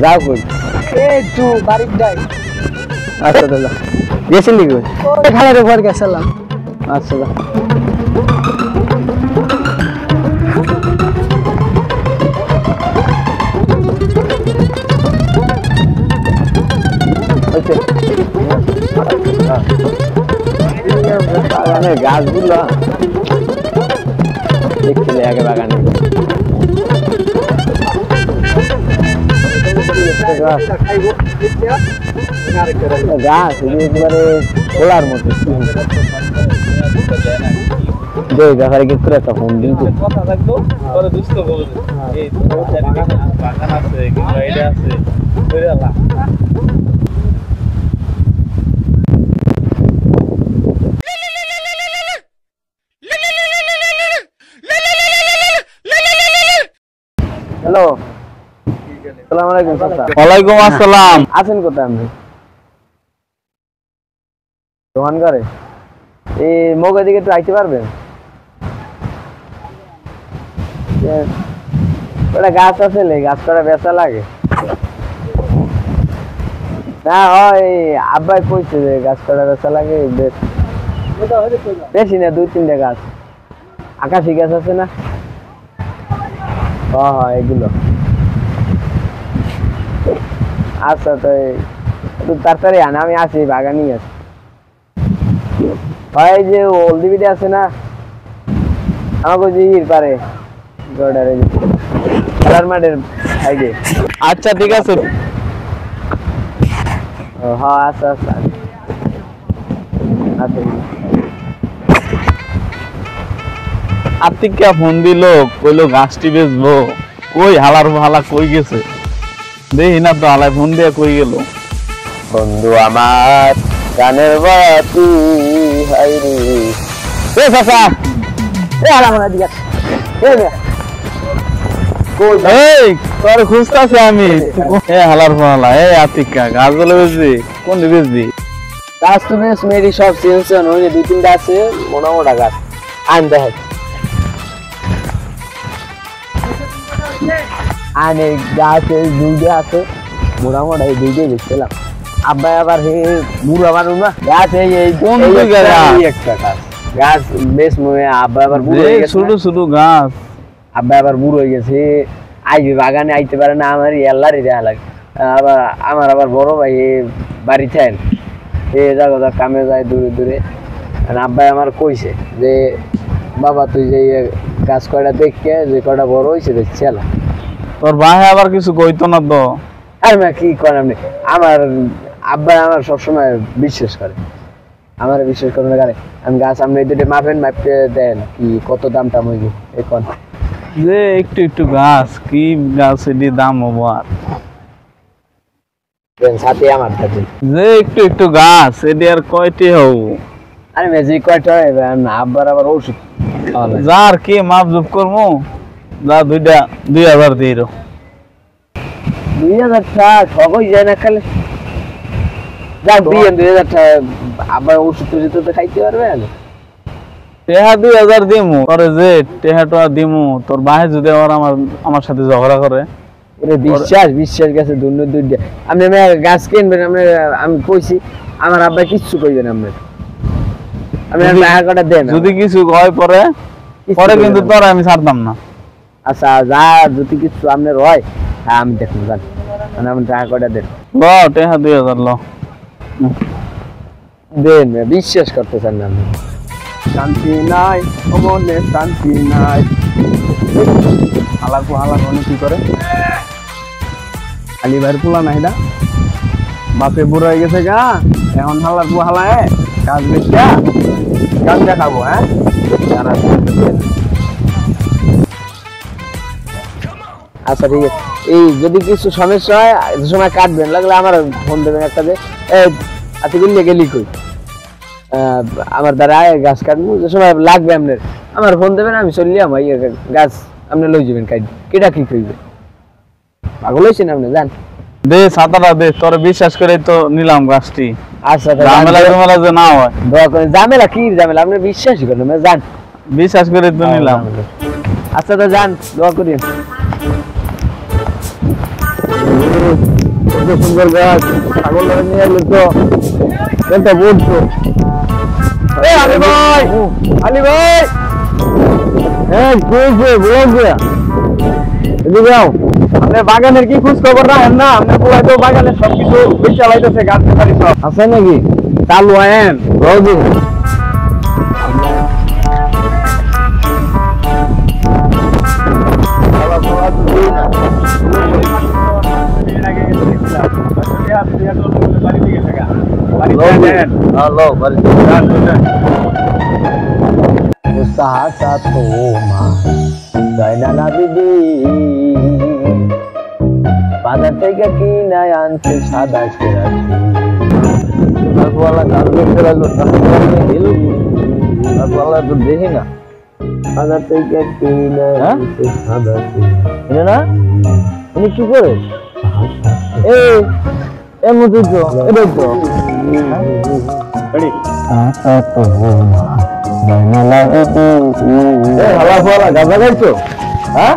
যাও কই এই তো বাড়ি যাই। আচ্ছা দাদা গেছিলি কই? খালের উপর গেছিলাম। আচ্ছা দাদা বাগানের গাছগুলো দেখছিলে আগে বাগানে গাছ একেবারে খোলার মতো ব্যাপারে কিন্তু একটা ফোন কিন্তু কথা থাকতো পরে দুষ্ট বলবে এই তো বাগান আছে কিংবা এটা আছে করে আলা হ্যালো আসসালামু আলাইকুম চাচা। ওয়ালাইকুম আসসালাম। আছেন কোথায় আপনি? দোকান করে এই মগের দিকে একটু আইতে পারবেন? ওটা গাছ আছে গাছ করা বেচা লাগে না হয় আব্বাই কইছে যে গাছ করা বেচা লাগে বেশি না 2-3টা গাছ আকাশি গাছ আছে না হ্যাঁ এগুলো আচ্ছা তো একটু তাড়াতাড়ি আন আমি আছি বাগানই আছি ভাই যে ওলদিবিটা আছে না আমাকে যে পারে গড়ারে খেলার মাঠের সাইডে আচ্ছা ঠিক আছে হ্যাঁ আচ্ছা আচ্ছা আচ্ছা আতিকা ফোন দিল কইলো গাছটি বেচবো কই হালার হালা কই গেছে দেখি না তো হালায় ফোন দিয়ে কই গেল বন্ধু আমার গানের বাতি হাইরে এ চাচা এ হালা মনে দিকে এ নে কই এই তোর খুঁজতাছি আমি এ হালার হালা এ আতিকা গাছগুলো বেচবি কোন বেচবি গাছ তো বেশ মেরি সব সিনসন ওই 2-3টা আছে মোটা গাছ আন দেখ আনে গাছে দুইটা আছে মোটা এই দুইটাই দেখছিলাম আব্বা আবার হে বুড়ো আমার না গাছ এই কোন দুই গাছ একটা গাছ গাছ বেশ মনে আব্বা আবার বুড়ো হয়ে গেছে ছোট ছোট গাছ আব্বা আবার বুড়ো হয়ে গেছে আইবে বাগানে আইতে পারে না আমার এল্লারই দেখা লাগে আবার আমার আবার বড় ভাই বাড়ি থাকেন এ জায়গা কামে যায় দূরে দূরে আব্বাই আমার কইছে যে বাবা তুই যে গাছ কয়টা দেখকে যে কয়টা বড় হয়েছে দেখছি এলা তোর ভাই আবার কিছু কইতো না তো আর মা কি করেন আপনি আমার আব্বা আমার সবসময় বিশ্বাস করে আমার বিশ্বাস করেন না আমি গাছ আপনি দুটো মাপেন মাপতে দেন কি কত দাম টাম হইবে এখন যে একটু একটু গাছ কি গাছ এটি দাম হবো আর দেন সাথে আমার কাছে যে একটু একটু গাছ এটি আর কয়টি হবো আরে মেজি কয়টা হইবে আব্বার আবার ওষুধ যার কি মাপ জুপ করবো যা 2000 দিয়ে 2000 টাকা সবই যায় না খালি যাক দিয়ে 2000 টাকা আবার ওষুধ টুষুধ তো খাইতে পারবে না টেহা 2000 দিমু করে যে টেহাটা দিমু তোর ভাই যদি আবার আমার সাথে ঝগড়া করে ওরে বিশ্বাস গেছে দুইটা আপনি গাছ কিনবেন আমি কইছি আমার আব্বা কিচ্ছু কইবেন আপনি টাকা কটা দেন যদি কিছু হয় পরে কিন্তু তোর আমি ছাড়তাম না আচ্ছা যা যদি কিছু আপনার হয় আমি দেখুন জান আপনি টাকা কটা দেন ল টেহা 2000 ল দেন বিশ্বাস করতেছেন না আপনি শান্তি নাই মনে শান্তি নাই হালাকু কি করে আলি ভাইয়ের পোলা নাই না বাপে বুড়ো হয়ে গেছে গা এখন হালাকু হালায় কাজ বেশিয়া কাজ দেখাবো হ্যাঁ আচ্ছা ঠিক আছে এই যদি কিছু সমস্যা হয় যে সময় কাটবেন লাগলে আমার ফোন দেবেন একটা যে আচ্ছা গেলে গেলি কই আমার দ্বারা গাছ কাটবো যে সময় লাগবে আপনার আমার ফোন দেবেন আমি চললাম গাছ আপনি লই যাবেন কাট কেটা কি কইবে পাগল হয়েছেন আপনি জান দে ছাতাটা দে তোর বিশ্বাস করে তো নিলাম গাছটি আচ্ছা ঝামেলা যে না হয় দোয়া করে ঝামেলা কি ঝামেলা আপনি বিশ্বাসই করেন জান বিশ্বাস করে তো নিলাম। আচ্ছা তো যান, দোয়া করি। কত সুন্দর গাছ, ছাগল নিয়ে এলো তো এটা বলতো। আলী ভাই, আলী ভাই, হ্যাঁ বলো এদিকে যাও। আপনার বাগানের কি খোঁজ খবর রাখেন না? আপনার পোলায় তো বাগানের সবকিছু চালাইতেছে, গাছ গাছালি সব আছে নাকি? চালু আয়েন রোজ বাজার থেকে কিনে আনছে সাদা তো দেখি না বাজার থেকে কিনে আনছে সাদা না উনি কি করে এমন তো এটাই তো গাঁজা খাইছো? হ্যাঁ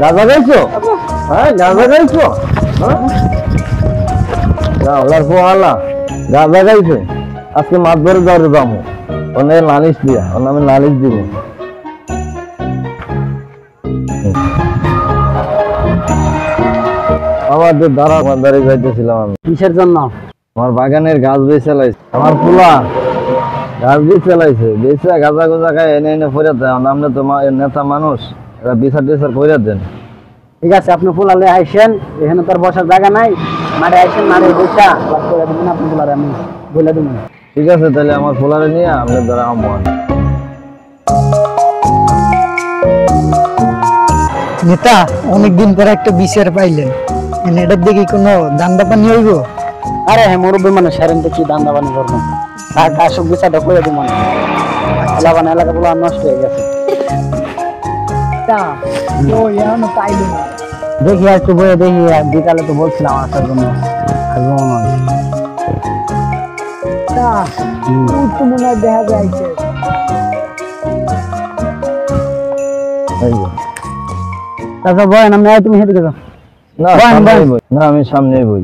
গাঁজা খাইছো? হ্যাঁ গাঁজা খাইছো? গাঁজা খাইছে আজকে মাছ ধরে যাওয়ার যাবো ওনে নালিশ দিয়া ওর নামে নালিশ দিব। আমার দ্বারা দাঁড়িয়ে যাইতেছিলাম আমি। কিসের জন্য? আমার বাগানের গাছ বেয়ে চালাইছে আমার পোলা, গাছ দিয়ে চালাইছে বেঁচে গাঁজা গোজা খায় এনে এনে ফেরত দেয়। আপনি তো নেতা মানুষ, এটা বিচার টিচার ফেরত দেন। ঠিক আছে, আপনি পোলালে আইসেন, এখানে তোর বসার জায়গা নাই, মাঠে আইসেন, মাঠে বসা করে দেবেন আপনি পোলারে, আমি বলে দেবেন। ঠিক আছে, তাহলে আমার পোলারে নিয়ে আপনার দ্বারা আমার নেতা অনেকদিন পরে একটা বিচার পাইলেন, এটার দিকে কোনো দান্দা পানি হইব? আরে হ্যাঁ, মুরব্বী মানুষ হেরেন তো কি দান্দা পানি করবো, তার কাশক বিচারটা করে দিব। এলাকা বলে নষ্ট হয়ে গেছে। দেখি একটু বয়ে দেখি, বিকালে তো বলছিলাম আসার জন্য, আসবো মনে হয়। দেখা যাইছে তারপর বলেন আপনি, তুমি হেঁটে যাও না? না আমি সামনে বই।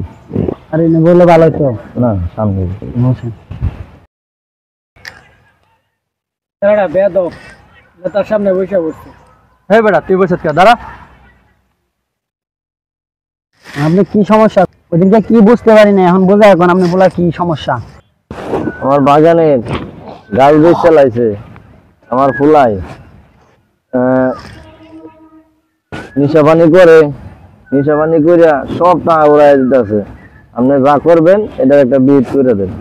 আরে বললে ভালো তো না, সামনে বসে তার সামনে বসে বসছে। হ্যাঁ বেটা, তুই বসে দাঁড়া। আপনি কি সমস্যা ওদিনকে কি বুঝতে পারি না, এখন বোঝা এখন আপনি বলা কি সমস্যা? আমার বাগানে গাছ বেশ চালাইছে আমার ফুলাই, নিশা পানি করে সব টাকা উড়াই দিতেছে। আপনি যা করবেন এটার একটা বিট করে দেন।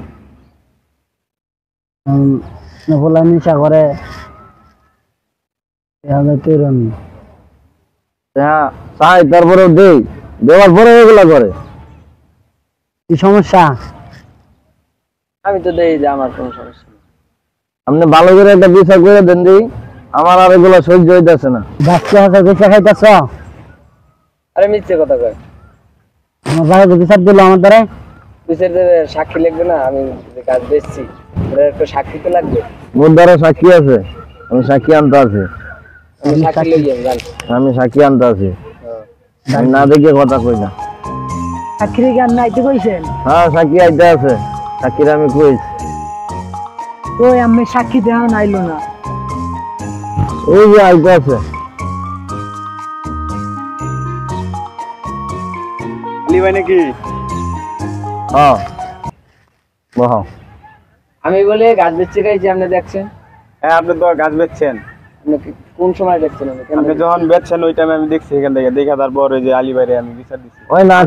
ফুলাই নিশা করে চাই, তারপরেও দেওয়ার পরে এগুলা করে। কি সমস্যা? আমি তো দেই যে আমার কোনো সমস্যা নেই, আপনি ভালো করে একটা বিচার করে দেন। দিই আমার আর এগুলো সহ্য হইতেছে না। বিচার খাইতেছ? আরে মিথ্যে কথা কয়, আমার ভাই বিচার দিল আমার দ্বারা। বিচার দেবে, সাক্ষী লিখবে না? আমি কাজ বেচছি, একটা সাক্ষী তো লাগবে। মোর দ্বারা সাক্ষী আছে, আমি সাক্ষী আনতে আছি। আমি সাক্ষী আনতে আছি, না দেখে কথা কই না। সাক্ষী গান নাইতে কইছেন? হ্যাঁ সাক্ষী আইতে আছে, সাক্ষীর আমি কইছি। তো আমি সাক্ষী দেওয়া নাইলো না, এই যে আইতে আছে। নাকি? হ্যাঁ বহ। আমি বলে গাছ বেচতে গেছি, আপনি দেখছেন? হ্যাঁ, আপনি তো গাছ বেচছেন। কোন সময় দেখছেন? আপনি যখন বেচছেন ওই টাইমে আমি দেখছি, এখান থেকে দেখা তারপর ওই যে আলী ভাইরে আমি বিচার দিচ্ছি। ওই না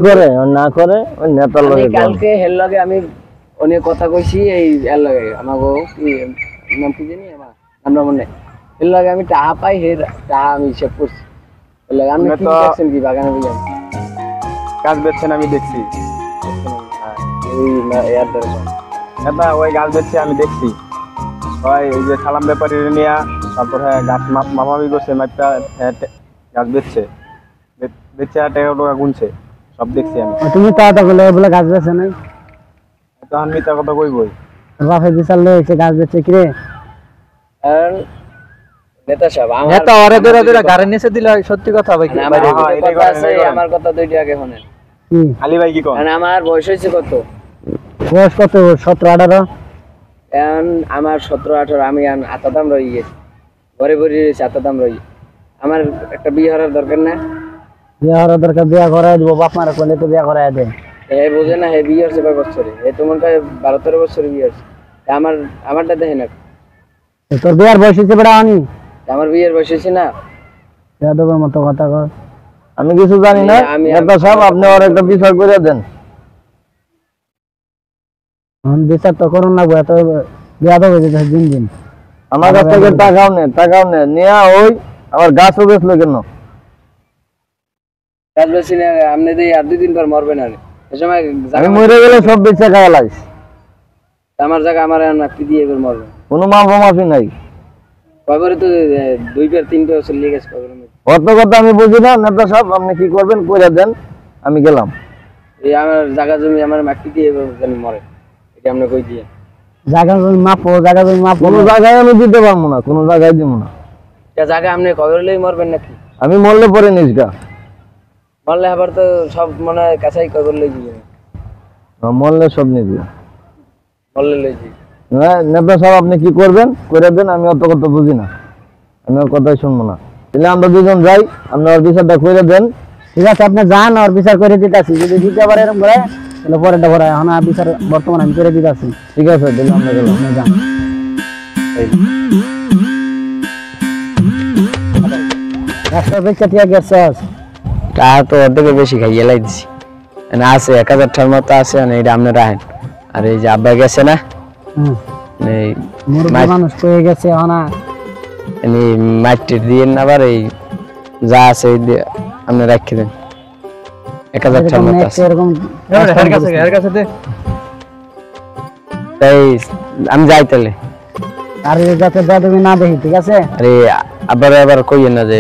করে ওই নেতার লগে কালকে হেল লগে আমি অনেক কথা কইছি, এই এর লগে আমাগো কি নাম কি জানি, আমার আমরা মনে এর লগে আমি টাকা পাই, হে টাকা আমি হিসাব করছি। এর লগে আপনি কি দেখছেন কি বাগানে বুঝলেন? গাছ বেচছেন আমি দেখছি। এই এর ধরে এটা ওই গাছ বেচছে আমি দেখছি। ওই যে সালাম ব্যাপারী নিয়ে তারপর হ্যাঁ গাছ মামামি করছে, মাপটা গাছ বেচছে টাকা গুনছে, সব দেখছি আমি। তুমি তো বলে গাছ বেচে নাই, তখন মিথ্যা কথা কইবই। বাপে বিচার লয়ে এসে গাছ বেচে কি রে? নেতা সাহেব আমার নেতা ওরে ধরে ধরে গাড়ি নিচে দিলে সত্যি কথা ভাই মানে আমার হ্যাঁ, দুটো এটাই কথা করেন, আছে, এটাই করেন। আমার কথা দুইটা আগে শোনেন। আলী ভাই কি কোন মানে আমার বয়স হয়েছে কত বয়স কত 17-18 এখন আমার 17-18 আমি আতাদাম রয়ে গেছি ঘরে ঘরে রয়েছে আতাদাম রয়ে আমার একটা বিয়ে হওয়ার দরকার না বিয়া করার দরকার বিয়া করাই দিব বাপ মারা করলে তো বিয়া করাই দে হে বোঝে না হে বিয়ে হচ্ছে কয় বছরে হে তো মনে হয় 12-13 বছরে বিয়ে হচ্ছে আমারটা দেখে না তোর বিয়ার বয়স হচ্ছে বেড়া আনি আমার বিয়ের বয়স হয়েছে না যাদবের মতো কথা কর আমি কিছু জানি না আমি- নেতা সাহেব আপনি ওর একটা বিচার করে দেন। বিচার তো করুন না এত বিয়া তো হয়ে যেতে দিন দিন আমার কাছ থেকে টাকাও নেই নিয়ে ওই আমার গাছও বেচলো কেন? কাজ বেশি না আপনি দিয়ে আর 2 দিন পর মরবেন আর এই সময় আমি মরে গেলে সব বেচে খাওয়া লাইস, আমার জায়গা আমার নাকি দিয়ে এবার মরবেন কোনো মাফি নাই। কয়বারে তো 2-3 বছর লেগে গেছে কয়বারে অত কথা আমি বুঝি না। নেতা সাহেব আপনি কি করবেন করে দেন, আমি গেলাম। এই আমার জায়গা জমি আমার মাটি দিয়ে এবার জানি মরে এটা আপনি কই দিয়ে জায়গা জমি মাপো জায়গা জমি মাপো কোনো জায়গায় আমি দিতে পারবো না, কোনো জায়গায় দিব না। এটা জায়গা আপনি কয়বারে লই মরবেন নাকি আমি মরলে পরে নিজগা, মরলে আবার তো সব মনে হয় কাছাই কয়বারে লই দিবেন মরলে সব নিজগা। মরলে লই দিই নেতা সাহেব আপনি কি করবেন করে দেন, আমি অত কথা বুঝি না, আমি ওর কথাই শুনবো না। তাহলে আমরা দুজন যাই, আপনি ওর বিচারটা করে দেন। ঠিক আছে আপনি যান আর বিচার করে দিতেছি যদি দিতে পারে এরকম করে তাহলে পরেরটা করে এখন আর বিচার বর্তমানে আমি করে দিতেছি ঠিক আছে তাহলে আমরা গেলাম। আপনি যান রাস্তা বেচা ঠিক গেছে তা তো অর্ধেকের বেশি খাইয়ে লাই দিছি মানে আছে 1000 টাকার মতো আছে মানে এটা আপনি রাখেন আর এই যে আব্বা গেছে না এই মুরব্বী মানুষ হয়ে গেছে এখন আর মানে মাটি দিয়ে না আবার এই যা আছে এই দিয়ে আপনি রাখি দেন 1000 টাকার মতো আছে এরকম এর কাছে দে তাই আমি যাই তাহলে আর যাতে দাদুমি না দেখি ঠিক আছে আরে আবার কইয়েন না যে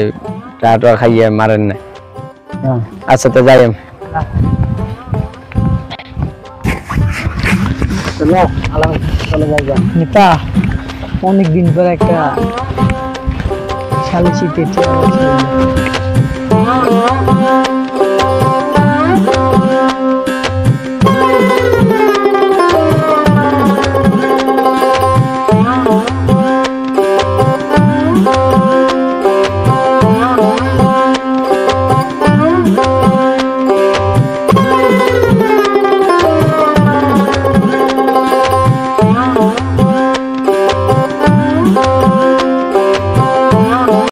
টাটা খাইয়ে মারেন না হ্যাঁ। আচ্ছা তো যাই আমি নেতা অনেক দিন পর একটা শালি শীতে